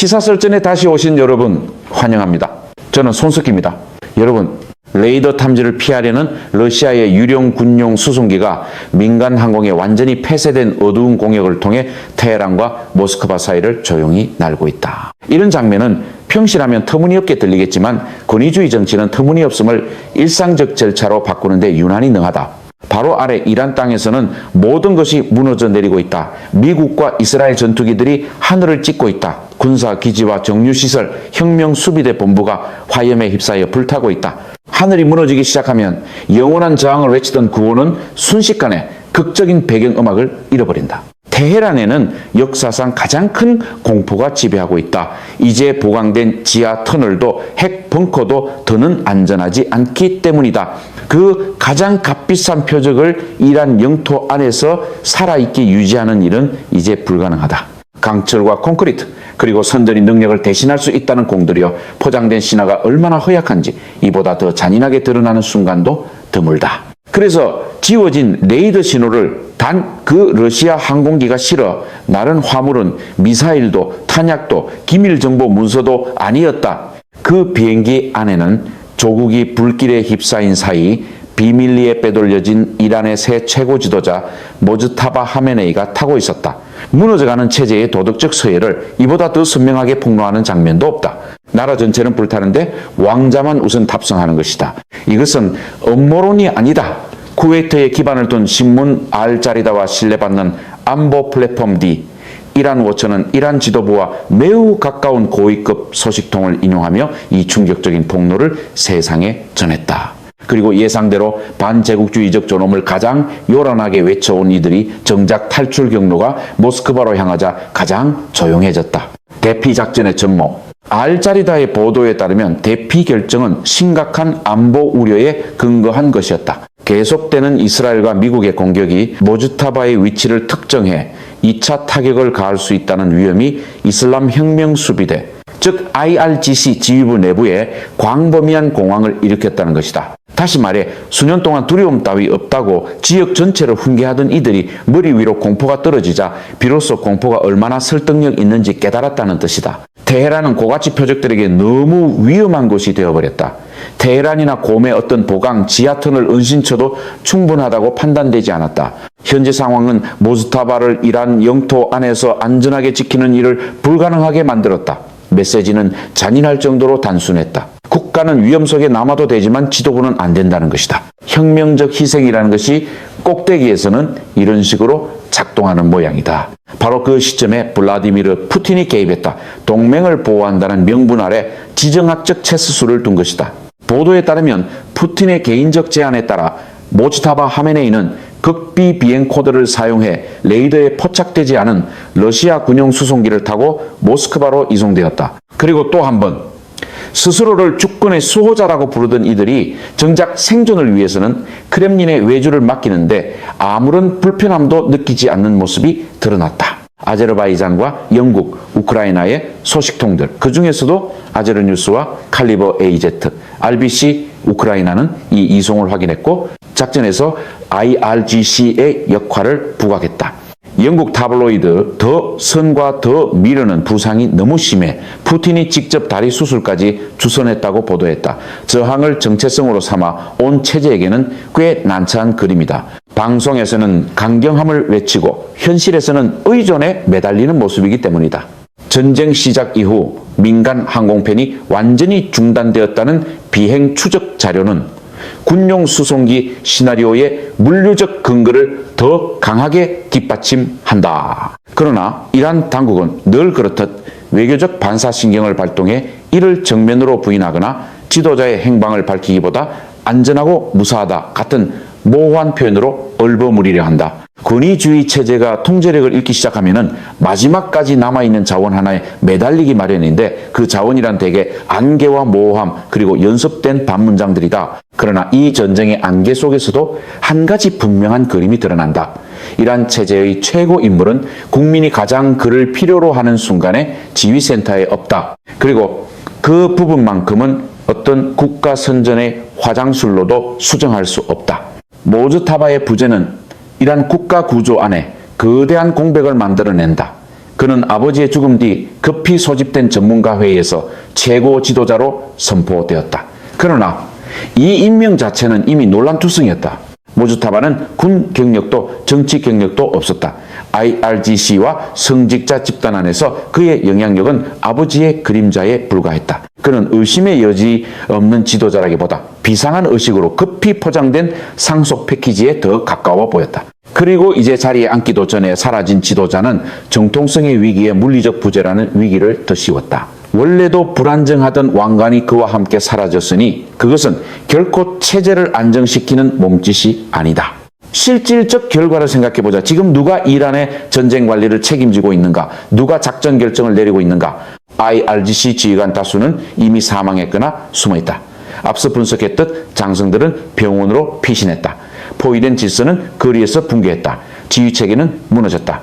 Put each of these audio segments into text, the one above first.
시사설전에 다시 오신 여러분 환영합니다. 저는 손석희입니다. 여러분, 레이더 탐지를 피하려는 러시아의 유령 군용 수송기가 민간 항공에 완전히 폐쇄된 어두운 공역을 통해 테헤란과 모스크바 사이를 조용히 날고 있다. 이런 장면은 평시라면 터무니없게 들리겠지만 권위주의 정치는 터무니없음을 일상적 절차로 바꾸는데 유난히 능하다. 바로 아래 이란 땅에서는 모든 것이 무너져 내리고 있다. 미국과 이스라엘 전투기들이 하늘을 찢고 있다. 군사기지와 정유시설, 혁명수비대 본부가 화염에 휩싸여 불타고 있다. 하늘이 무너지기 시작하면 영원한 저항을 외치던 구호는 순식간에 극적인 배경음악을 잃어버린다. 테헤란에는 역사상 가장 큰 공포가 지배하고 있다. 이제 보강된 지하 터널도 핵 벙커도 더는 안전하지 않기 때문이다. 그 가장 값비싼 표적을 이란 영토 안에서 살아있게 유지하는 일은 이제 불가능하다. 강철과 콘크리트 그리고 선전이 능력을 대신할 수 있다는 공들여 포장된 신화가 얼마나 허약한지 이보다 더 잔인하게 드러나는 순간도 드물다. 그래서 지워진 레이더 신호를 단 그 러시아 항공기가 실어 나른 화물은 미사일도 탄약도 기밀정보 문서도 아니었다. 그 비행기 안에는 조국이 불길에 휩싸인 사이 비밀리에 빼돌려진 이란의 새 최고 지도자 모즈타바 하메네이가 타고 있었다. 무너져가는 체제의 도덕적 서열을 이보다 더 선명하게 폭로하는 장면도 없다. 나라 전체는 불타는데 왕자만 우선 탑승하는 것이다. 이것은 음모론이 아니다. 쿠웨이트에 기반을 둔 신문 알자리다와 신뢰받는 안보 플랫폼 D 이란 워처는 이란 지도부와 매우 가까운 고위급 소식통을 인용하며 이 충격적인 폭로를 세상에 전했다. 그리고 예상대로 반제국주의적 존엄을 가장 요란하게 외쳐온 이들이 정작 탈출 경로가 모스크바로 향하자 가장 조용해졌다. 대피 작전의 전모. 알자리다의 보도에 따르면 대피 결정은 심각한 안보 우려에 근거한 것이었다. 계속되는 이스라엘과 미국의 공격이 모즈타바의 위치를 특정해 2차 타격을 가할 수 있다는 위험이 이슬람 혁명 수비대, 즉 IRGC 지휘부 내부에 광범위한 공황을 일으켰다는 것이다. 다시 말해 수년 동안 두려움 따위 없다고 지역 전체를 훈계하던 이들이 머리 위로 공포가 떨어지자 비로소 공포가 얼마나 설득력 있는지 깨달았다는 뜻이다. 테헤란은 고가치 표적들에게 너무 위험한 곳이 되어버렸다. 테헤란이나 곰의 어떤 보강, 지하터널 은신처도 충분하다고 판단되지 않았다. 현재 상황은 모즈타바를 이란 영토 안에서 안전하게 지키는 일을 불가능하게 만들었다. 메시지는 잔인할 정도로 단순했다. 국가는 위험 속에 남아도 되지만 지도부는 안 된다는 것이다. 혁명적 희생이라는 것이 꼭대기에서는 이런 식으로 작동하는 모양이다. 바로 그 시점에 블라디미르 푸틴이 개입했다. 동맹을 보호한다는 명분 아래 지정학적 체스수를 둔 것이다. 보도에 따르면 푸틴의 개인적 제안에 따라 모즈타바 하메네이는 극비 비행 코드를 사용해 레이더에 포착되지 않은 러시아 군용 수송기를 타고 모스크바로 이송되었다. 그리고 또 한 번 스스로를 주권의 수호자라고 부르던 이들이 정작 생존을 위해서는 크렘린의 외주를 맡기는데 아무런 불편함도 느끼지 않는 모습이 드러났다. 아제르바이잔과 영국, 우크라이나의 소식통들, 그 중에서도 아제르뉴스와 칼리버 AZ, RBC 우크라이나는 이 이송을 확인했고 작전에서 IRGC의 역할을 부각했다. 영국 타블로이드 더 선과 더 미러는 부상이 너무 심해 푸틴이 직접 다리 수술까지 주선했다고 보도했다. 저항을 정체성으로 삼아 온 체제에게는 꽤 난처한 그림이다. 방송에서는 강경함을 외치고 현실에서는 의존에 매달리는 모습이기 때문이다. 전쟁 시작 이후 민간 항공편이 완전히 중단되었다는 비행 추적 자료는 군용 수송기 시나리오의 물리적 근거를 더 강하게 뒷받침한다. 그러나 이란 당국은 늘 그렇듯 외교적 반사신경을 발동해 이를 정면으로 부인하거나 지도자의 행방을 밝히기보다 안전하고 무사하다 같은 모호한 표현으로 얼버무리려 한다. 권위주의 체제가 통제력을 잃기 시작하면은 마지막까지 남아있는 자원 하나에 매달리기 마련인데 그 자원이란 대개 안개와 모호함 그리고 연습된 반문장들이다. 그러나 이 전쟁의 안개 속에서도 한 가지 분명한 그림이 드러난다. 이란 체제의 최고 인물은 국민이 가장 그를 필요로 하는 순간에 지휘센터에 없다. 그리고 그 부분만큼은 어떤 국가 선전의 화장술로도 수정할 수 없다. 모즈타바의 부재는 이란 국가 구조 안에 거대한 공백을 만들어낸다. 그는 아버지의 죽음 뒤 급히 소집된 전문가 회의에서 최고 지도자로 선포되었다. 그러나 이 임명 자체는 이미 논란투성이었다. 무주타바는 군 경력도 정치 경력도 없었다. IRGC와 성직자 집단 안에서 그의 영향력은 아버지의 그림자에 불과했다. 그는 의심의 여지 없는 지도자라기보다 비상한 의식으로 급히 포장된 상속 패키지에 더 가까워 보였다. 그리고 이제 자리에 앉기도 전에 사라진 지도자는 정통성의 위기에 물리적 부재라는 위기를 더 씌웠다. 원래도 불안정하던 왕관이 그와 함께 사라졌으니 그것은 결코 체제를 안정시키는 몸짓이 아니다. 실질적 결과를 생각해보자. 지금 누가 이란의 전쟁 관리를 책임지고 있는가? 누가 작전 결정을 내리고 있는가? IRGC 지휘관 다수는 이미 사망했거나 숨어있다. 앞서 분석했듯 장성들은 병원으로 피신했다. 포위된 질서는 거리에서 붕괴했다. 지휘체계는 무너졌다.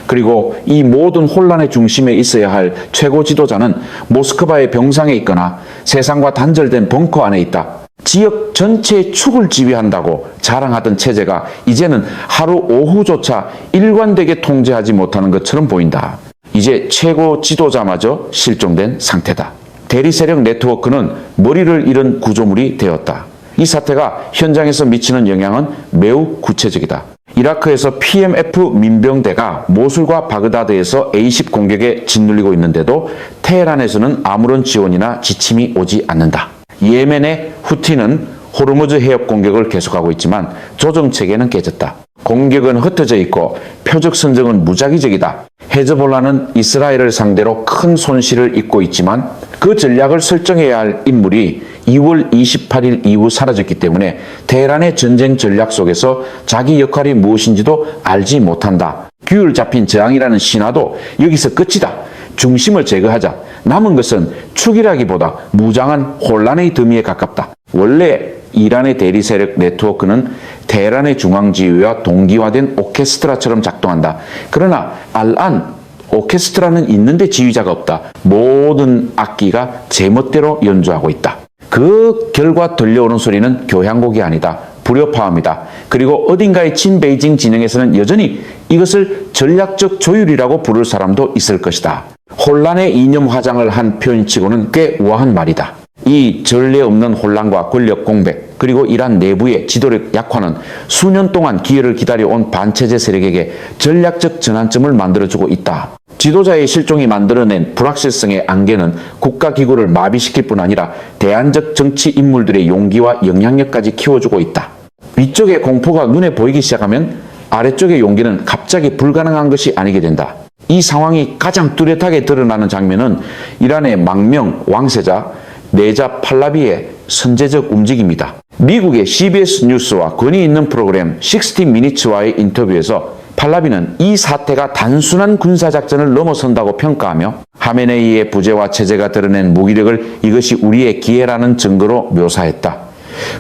그리고 이 모든 혼란의 중심에 있어야 할 최고 지도자는 모스크바의 병상에 있거나 세상과 단절된 벙커 안에 있다. 지역 전체의 축을 지휘한다고 자랑하던 체제가 이제는 하루 오후조차 일관되게 통제하지 못하는 것처럼 보인다. 이제 최고 지도자마저 실종된 상태다. 대리 세력 네트워크는 머리를 잃은 구조물이 되었다. 이 사태가 현장에서 미치는 영향은 매우 구체적이다. 이라크에서 PMF 민병대가 모술과 바그다드에서 A-10 공격에 짓눌리고 있는데도 테헤란에서는 아무런 지원이나 지침이 오지 않는다. 예멘의 후티는 호르무즈 해협 공격을 계속하고 있지만 조정체계는 깨졌다. 공격은 흩어져 있고 표적 선정은 무작위적이다. 헤즈볼라는 이스라엘을 상대로 큰 손실을 입고 있지만 그 전략을 설정해야 할 인물이 2월 28일 이후 사라졌기 때문에 테헤란의 전쟁 전략 속에서 자기 역할이 무엇인지도 알지 못한다. 규율 잡힌 저항이라는 신화도 여기서 끝이다. 중심을 제거하자. 남은 것은 축이라기보다 무장한 혼란의 더미에 가깝다. 원래 이란의 대리 세력 네트워크는 테헤란의 중앙지휘와 동기화된 오케스트라처럼 작동한다. 그러나 알안 오케스트라는 있는데 지휘자가 없다. 모든 악기가 제멋대로 연주하고 있다. 그 결과 들려오는 소리는 교향곡이 아니다. 불협화음이다. 그리고 어딘가의 친베이징 진영에서는 여전히 이것을 전략적 조율이라고 부를 사람도 있을 것이다. 혼란의 이념 화장을 한 표현치고는 꽤 우아한 말이다. 이 전례 없는 혼란과 권력 공백 그리고 이란 내부의 지도력 약화는 수년 동안 기회를 기다려온 반체제 세력에게 전략적 전환점을 만들어주고 있다. 지도자의 실종이 만들어낸 불확실성의 안개는 국가기구를 마비시킬 뿐 아니라 대안적 정치 인물들의 용기와 영향력까지 키워주고 있다. 위쪽의 공포가 눈에 보이기 시작하면 아래쪽의 용기는 갑자기 불가능한 것이 아니게 된다. 이 상황이 가장 뚜렷하게 드러나는 장면은 이란의 망명 왕세자 네자 팔라비의 선제적 움직임이다. 미국의 CBS 뉴스와 권위 있는 프로그램 60 Minutes와의 인터뷰에서 팔라비는 이 사태가 단순한 군사작전을 넘어선다고 평가하며 하메네이의 부재와 체제가 드러낸 무기력을 이것이 우리의 기회라는 증거로 묘사했다.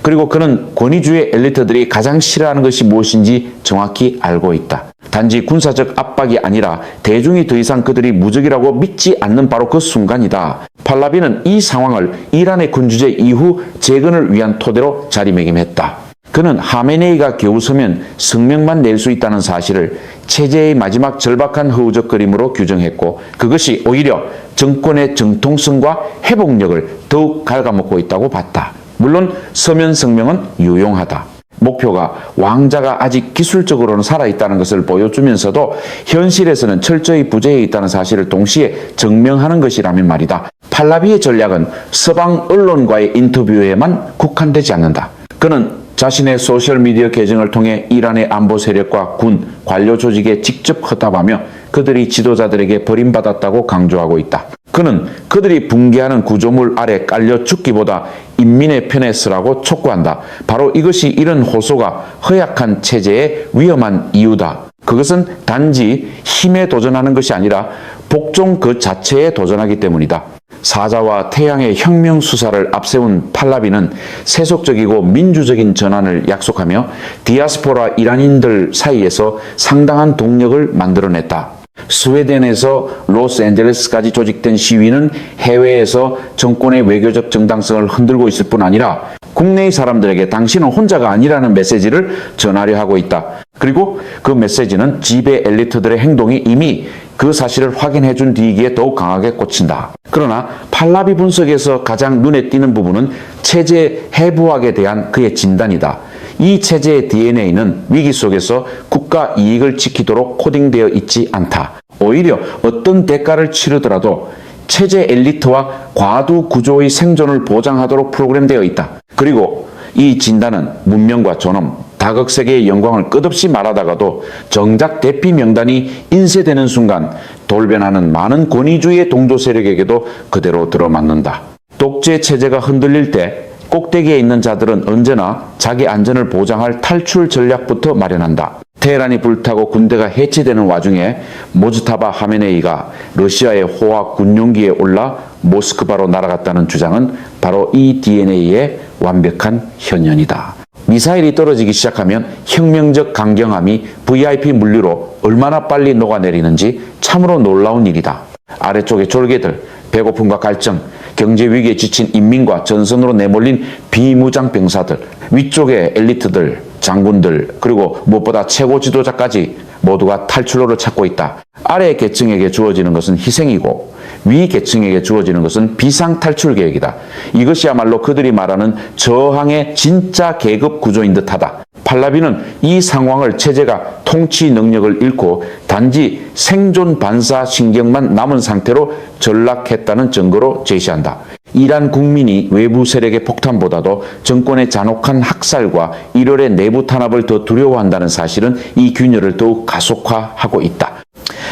그리고 그는 권위주의 엘리트들이 가장 싫어하는 것이 무엇인지 정확히 알고 있다. 단지 군사적 압박이 아니라 대중이 더 이상 그들이 무적이라고 믿지 않는 바로 그 순간이다. 팔라비는 이 상황을 이란의 군주제 이후 재건을 위한 토대로 자리매김했다. 그는 하메네이가 겨우 서면 성명만 낼 수 있다는 사실을 체제의 마지막 절박한 허우적거림으로 규정했고 그것이 오히려 정권의 정통성과 회복력을 더욱 갉아먹고 있다고 봤다. 물론 서면 성명은 유용하다. 목표가 왕자가 아직 기술적으로는 살아있다는 것을 보여주면서도 현실에서는 철저히 부재해 있다는 사실을 동시에 증명하는 것이라면 말이다. 팔라비의 전략은 서방 언론과의 인터뷰에만 국한되지 않는다. 그는 자신의 소셜미디어 계정을 통해 이란의 안보 세력과 군, 관료 조직에 직접 허답하며 그들이 지도자들에게 버림받았다고 강조하고 있다. 그는 그들이 붕괴하는 구조물 아래 깔려 죽기보다 인민의 편에 서라고 촉구한다. 바로 이것이 이런 호소가 허약한 체제의 위험한 이유다. 그것은 단지 힘에 도전하는 것이 아니라 복종 그 자체에 도전하기 때문이다. 사자와 태양의 혁명 수사를 앞세운 팔라비는 세속적이고 민주적인 전환을 약속하며 디아스포라 이란인들 사이에서 상당한 동력을 만들어냈다. 스웨덴에서 로스앤젤레스까지 조직된 시위는 해외에서 정권의 외교적 정당성을 흔들고 있을 뿐 아니라 국내의 사람들에게 당신은 혼자가 아니라는 메시지를 전하려 하고 있다. 그리고 그 메시지는 지배 엘리트들의 행동이 이미 그 사실을 확인해 준 뒤이기에 더욱 강하게 꽂힌다. 그러나 팔라비 분석에서 가장 눈에 띄는 부분은 체제 해부학에 대한 그의 진단이다. 이 체제의 DNA는 위기 속에서 국가 이익을 지키도록 코딩되어 있지 않다. 오히려 어떤 대가를 치르더라도 체제 엘리트와 과두 구조의 생존을 보장하도록 프로그램되어 있다. 그리고 이 진단은 문명과 존엄, 다극세계의 영광을 끝없이 말하다가도 정작 대피 명단이 인쇄되는 순간 돌변하는 많은 권위주의의 동조 세력에게도 그대로 들어맞는다. 독재 체제가 흔들릴 때 꼭대기에 있는 자들은 언제나 자기 안전을 보장할 탈출 전략부터 마련한다. 테헤란이 불타고 군대가 해체되는 와중에 모즈타바 하메네이가 러시아의 호화 군용기에 올라 모스크바로 날아갔다는 주장은 바로 이 DNA의 완벽한 현현이다. 미사일이 떨어지기 시작하면 혁명적 강경함이 VIP 물류로 얼마나 빨리 녹아내리는지 참으로 놀라운 일이다. 아래쪽의 졸개들, 배고픔과 갈증, 경제 위기에 지친 인민과 전선으로 내몰린 비무장 병사들, 위쪽의 엘리트들, 장군들, 그리고 무엇보다 최고 지도자까지 모두가 탈출로를 찾고 있다. 아래 계층에게 주어지는 것은 희생이고 위 계층에게 주어지는 것은 비상 탈출 계획이다. 이것이야말로 그들이 말하는 저항의 진짜 계급 구조인 듯하다. 팔라비는 이 상황을 체제가 통치 능력을 잃고 단지 생존 반사 신경만 남은 상태로 전락했다는 증거로 제시한다. 이란 국민이 외부 세력의 폭탄보다도 정권의 잔혹한 학살과 일월의 내부 탄압을 더 두려워한다는 사실은 이 균열을 더욱 가속화하고 있다.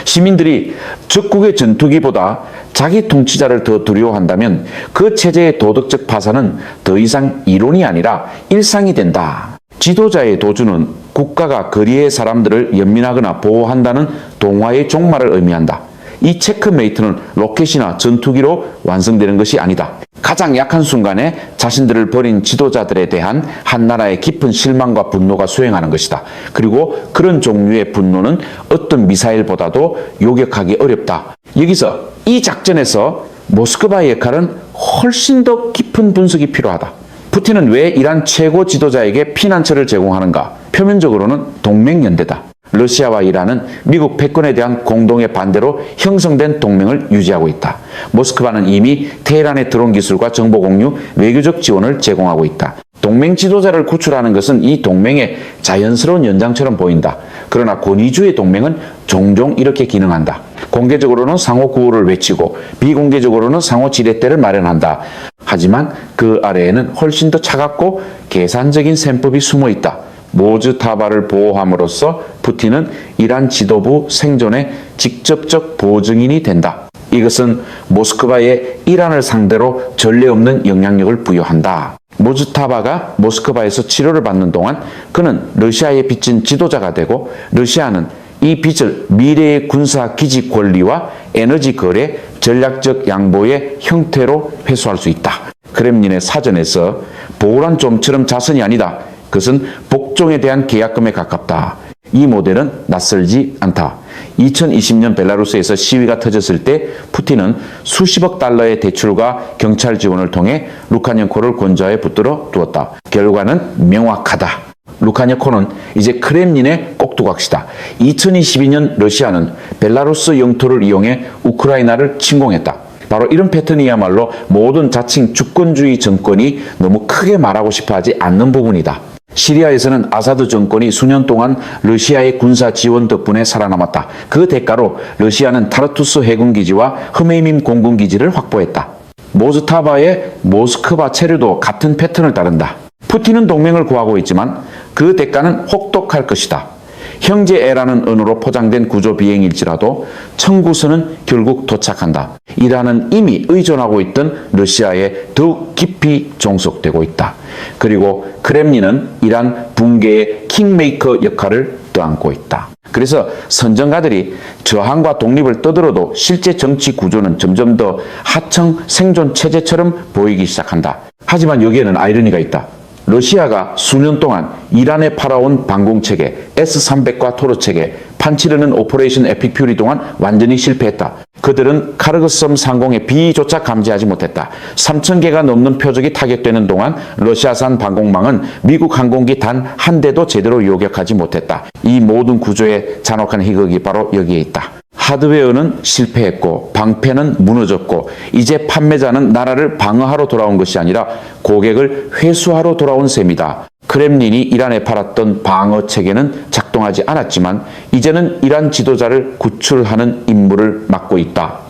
시민들이 적국의 전투기보다 자기 통치자를 더 두려워한다면 그 체제의 도덕적 파산은 더 이상 이론이 아니라 일상이 된다. 지도자의 도주는 국가가 거리의 사람들을 연민하거나 보호한다는 동화의 종말을 의미한다. 이 체크메이트는 로켓이나 전투기로 완성되는 것이 아니다. 가장 약한 순간에 자신들을 버린 지도자들에 대한 한 나라의 깊은 실망과 분노가 수행하는 것이다. 그리고 그런 종류의 분노는 어떤 미사일보다도 요격하기 어렵다. 여기서 이 작전에서 모스크바의 역할은 훨씬 더 깊은 분석이 필요하다. 푸틴은 왜 이란 최고 지도자에게 피난처를 제공하는가? 표면적으로는 동맹연대다. 러시아와 이란은 미국 패권에 대한 공동의 반대로 형성된 동맹을 유지하고 있다. 모스크바는 이미 테헤란의 드론 기술과 정보 공유, 외교적 지원을 제공하고 있다. 동맹 지도자를 구출하는 것은 이 동맹의 자연스러운 연장처럼 보인다. 그러나 권위주의 동맹은 종종 이렇게 기능한다. 공개적으로는 상호 구호를 외치고 비공개적으로는 상호 지렛대를 마련한다. 하지만 그 아래에는 훨씬 더 차갑고 계산적인 셈법이 숨어 있다. 모즈타바를 보호함으로써 푸틴은 이란 지도부 생존의 직접적 보증인이 된다. 이것은 모스크바에 이란을 상대로 전례 없는 영향력을 부여한다. 모즈타바가 모스크바에서 치료를 받는 동안 그는 러시아에 빚진 지도자가 되고 러시아는 이 빚을 미래의 군사 기지 권리와 에너지 거래, 전략적 양보의 형태로 회수할 수 있다. 크렘린의 사전에서 보호란 좀처럼 자선이 아니다. 그것은 복종에 대한 계약금에 가깝다. 이 모델은 낯설지 않다. 2020년 벨라루스에서 시위가 터졌을 때 푸틴은 수십억 달러의 대출과 경찰 지원을 통해 루카녜코를 권좌에 붙들어 두었다. 결과는 명확하다. 루카녜코는 이제 크렘린의 꼭두각시다. 2022년 러시아는 벨라루스 영토를 이용해 우크라이나를 침공했다. 바로 이런 패턴이야말로 모든 자칭 주권주의 정권이 너무 크게 말하고 싶어하지 않는 부분이다. 시리아에서는 아사드 정권이 수년 동안 러시아의 군사 지원 덕분에 살아남았다. 그 대가로 러시아는 타르투스 해군기지와 흐메이민 공군기지를 확보했다. 모즈타바의 모스크바 체류도 같은 패턴을 따른다. 푸틴은 동맹을 구하고 있지만 그 대가는 혹독할 것이다. 형제애라는 언어로 포장된 구조 비행일지라도 청구선은 결국 도착한다. 이란은 이미 의존하고 있던 러시아에 더욱 깊이 종속되고 있다. 그리고 크렘린은 이란 붕괴의 킹메이커 역할을 떠안고 있다. 그래서 선전가들이 저항과 독립을 떠들어도 실제 정치 구조는 점점 더 하청 생존 체제처럼 보이기 시작한다. 하지만 여기에는 아이러니가 있다. 러시아가 수년 동안 이란에 팔아온 방공체계 S-300과 토르체계, 판치르는 오퍼레이션 에픽 퓨리 동안 완전히 실패했다. 그들은 카르그섬 상공의 비조차 감지하지 못했다. 3,000개가 넘는 표적이 타격되는 동안 러시아산 방공망은 미국 항공기 단 한 대도 제대로 요격하지 못했다. 이 모든 구조의 잔혹한 희극이 바로 여기에 있다. 하드웨어는 실패했고 방패는 무너졌고 이제 판매자는 나라를 방어하러 돌아온 것이 아니라 고객을 회수하러 돌아온 셈이다. 크렘린이 이란에 팔았던 방어 체계는 작동하지 않았지만 이제는 이란 지도자를 구출하는 임무를 맡고 있다.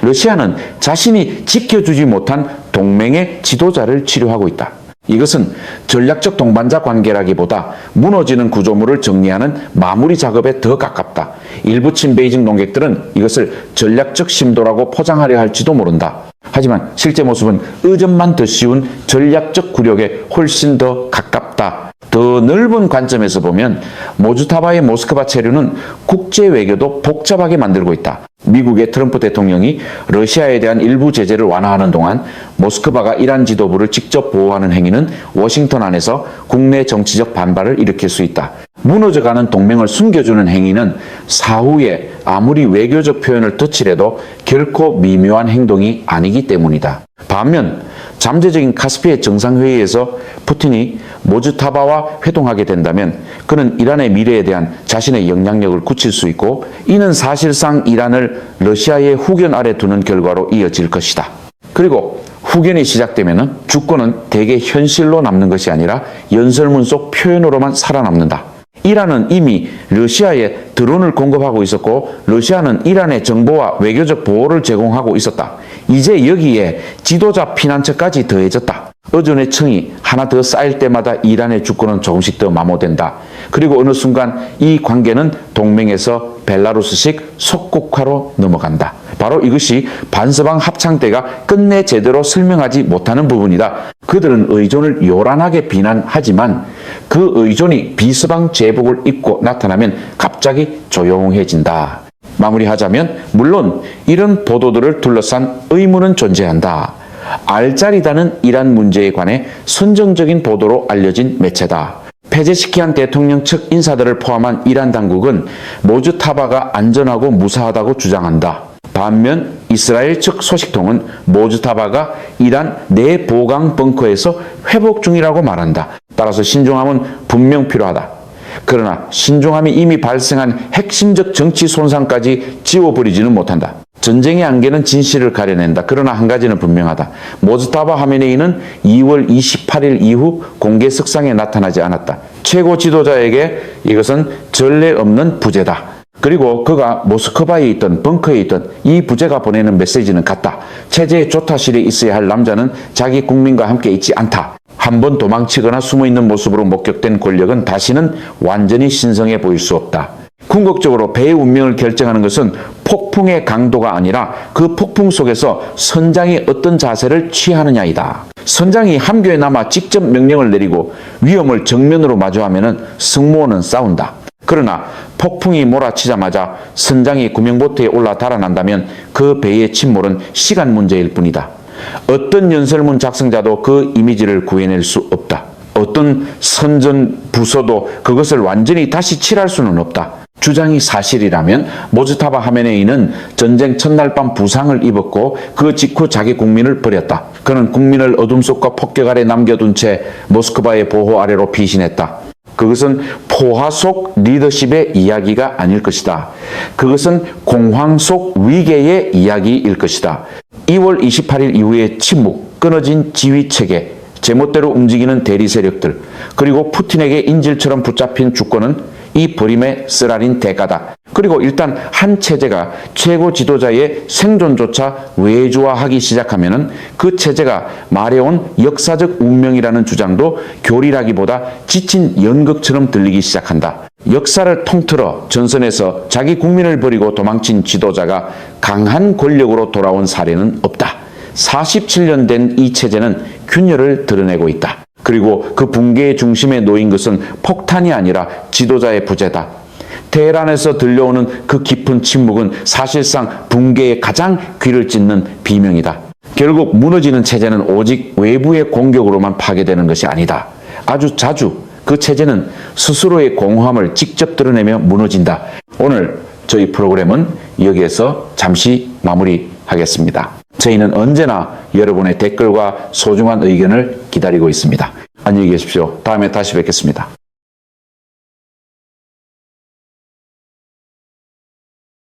러시아는 자신이 지켜주지 못한 동맹의 지도자를 치료하고 있다. 이것은 전략적 동반자 관계라기보다 무너지는 구조물을 정리하는 마무리 작업에 더 가깝다. 일부 친베이징 논객들은 이것을 전략적 심도라고 포장하려 할지도 모른다. 하지만 실제 모습은 의전만 더 쉬운 전략적 굴욕에 훨씬 더 가깝다. 더 넓은 관점에서 보면 모주타바의 모스크바 체류는 국제 외교도 복잡하게 만들고 있다. 미국의 트럼프 대통령이 러시아에 대한 일부 제재를 완화하는 동안 모스크바가 이란 지도부를 직접 보호하는 행위는 워싱턴 안에서 국내 정치적 반발을 일으킬 수 있다. 무너져가는 동맹을 숨겨주는 행위는 사후에 아무리 외교적 표현을 덧칠해도 결코 미묘한 행동이 아니기 때문이다. 반면 잠재적인 카스피해 정상회의에서 푸틴이 모주타바와 회동하게 된다면 그는 이란의 미래에 대한 자신의 영향력을 굳힐 수 있고 이는 사실상 이란을 러시아의 후견 아래 두는 결과로 이어질 것이다. 그리고 후견이 시작되면 주권은 대개 현실로 남는 것이 아니라 연설문 속 표현으로만 살아남는다. 이란은 이미 러시아에 드론을 공급하고 있었고 러시아는 이란의 정보와 외교적 보호를 제공하고 있었다. 이제 여기에 지도자 피난처까지 더해졌다. 의존의 층이 하나 더 쌓일 때마다 이란의 주권은 조금씩 더 마모된다. 그리고 어느 순간 이 관계는 동맹에서 벨라루스식 속국화로 넘어간다. 바로 이것이 반서방 합창대가 끝내 제대로 설명하지 못하는 부분이다. 그들은 의존을 요란하게 비난하지만 그 의존이 비서방 제복을 입고 나타나면 갑자기 조용해진다. 마무리하자면 물론 이런 보도들을 둘러싼 의문은 존재한다. 알자리다는 이란 문제에 관해 선정적인 보도로 알려진 매체다. 페제시키안 대통령 측 인사들을 포함한 이란 당국은 모주타바가 안전하고 무사하다고 주장한다. 반면 이스라엘 측 소식통은 모주타바가 이란 내 보강 벙커에서 회복 중이라고 말한다. 따라서 신중함은 분명 필요하다. 그러나 신중함이 이미 발생한 핵심적 정치 손상까지 지워버리지는 못한다. 전쟁의 안개는 진실을 가려낸다. 그러나 한 가지는 분명하다. 모즈타바 하메네이는 2월 28일 이후 공개 석상에 나타나지 않았다. 최고 지도자에게 이것은 전례 없는 부재다. 그리고 그가 모스크바에 있던 벙커에 있던 이 부재가 보내는 메시지는 같다. 체제의 조타실에 있어야 할 남자는 자기 국민과 함께 있지 않다. 한번 도망치거나 숨어있는 모습으로 목격된 권력은 다시는 완전히 신성해 보일 수 없다. 궁극적으로 배의 운명을 결정하는 것은 폭풍의 강도가 아니라 그 폭풍 속에서 선장이 어떤 자세를 취하느냐이다. 선장이 함교에 남아 직접 명령을 내리고 위험을 정면으로 마주하면 승무원은 싸운다. 그러나 폭풍이 몰아치자마자 선장이 구명보트에 올라 달아난다면 그 배의 침몰은 시간 문제일 뿐이다. 어떤 연설문 작성자도 그 이미지를 구해낼 수 없다. 어떤 선전 부서도 그것을 완전히 다시 칠할 수는 없다. 주장이 사실이라면 모즈타바 하메네이는 전쟁 첫날 밤 부상을 입었고 그 직후 자기 국민을 버렸다. 그는 국민을 어둠 속과 폭격 아래 남겨둔 채 모스크바의 보호 아래로 피신했다. 그것은 포화 속 리더십의 이야기가 아닐 것이다. 그것은 공황 속 위계의 이야기일 것이다. 2월 28일 이후의 침묵, 끊어진 지휘체계, 제멋대로 움직이는 대리 세력들, 그리고 푸틴에게 인질처럼 붙잡힌 주권은 이 버림의 쓰라린 대가다. 그리고 일단 한 체제가 최고 지도자의 생존조차 외주화하기 시작하면은 그 체제가 말해온 역사적 운명이라는 주장도 교리라기보다 지친 연극처럼 들리기 시작한다. 역사를 통틀어 전선에서 자기 국민을 버리고 도망친 지도자가 강한 권력으로 돌아온 사례는 없다. 47년 된 이 체제는 균열을 드러내고 있다. 그리고 그 붕괴의 중심에 놓인 것은 폭탄이 아니라 지도자의 부재다. 테헤란에서 들려오는 그 깊은 침묵은 사실상 붕괴의 가장 귀를 찢는 비명이다. 결국 무너지는 체제는 오직 외부의 공격으로만 파괴되는 것이 아니다. 아주 자주 그 체제는 스스로의 공허함을 직접 드러내며 무너진다. 오늘 저희 프로그램은 여기에서 잠시 마무리하겠습니다. 저희는 언제나 여러분의 댓글과 소중한 의견을 기다리고 있습니다. 안녕히 계십시오. 다음에 다시 뵙겠습니다.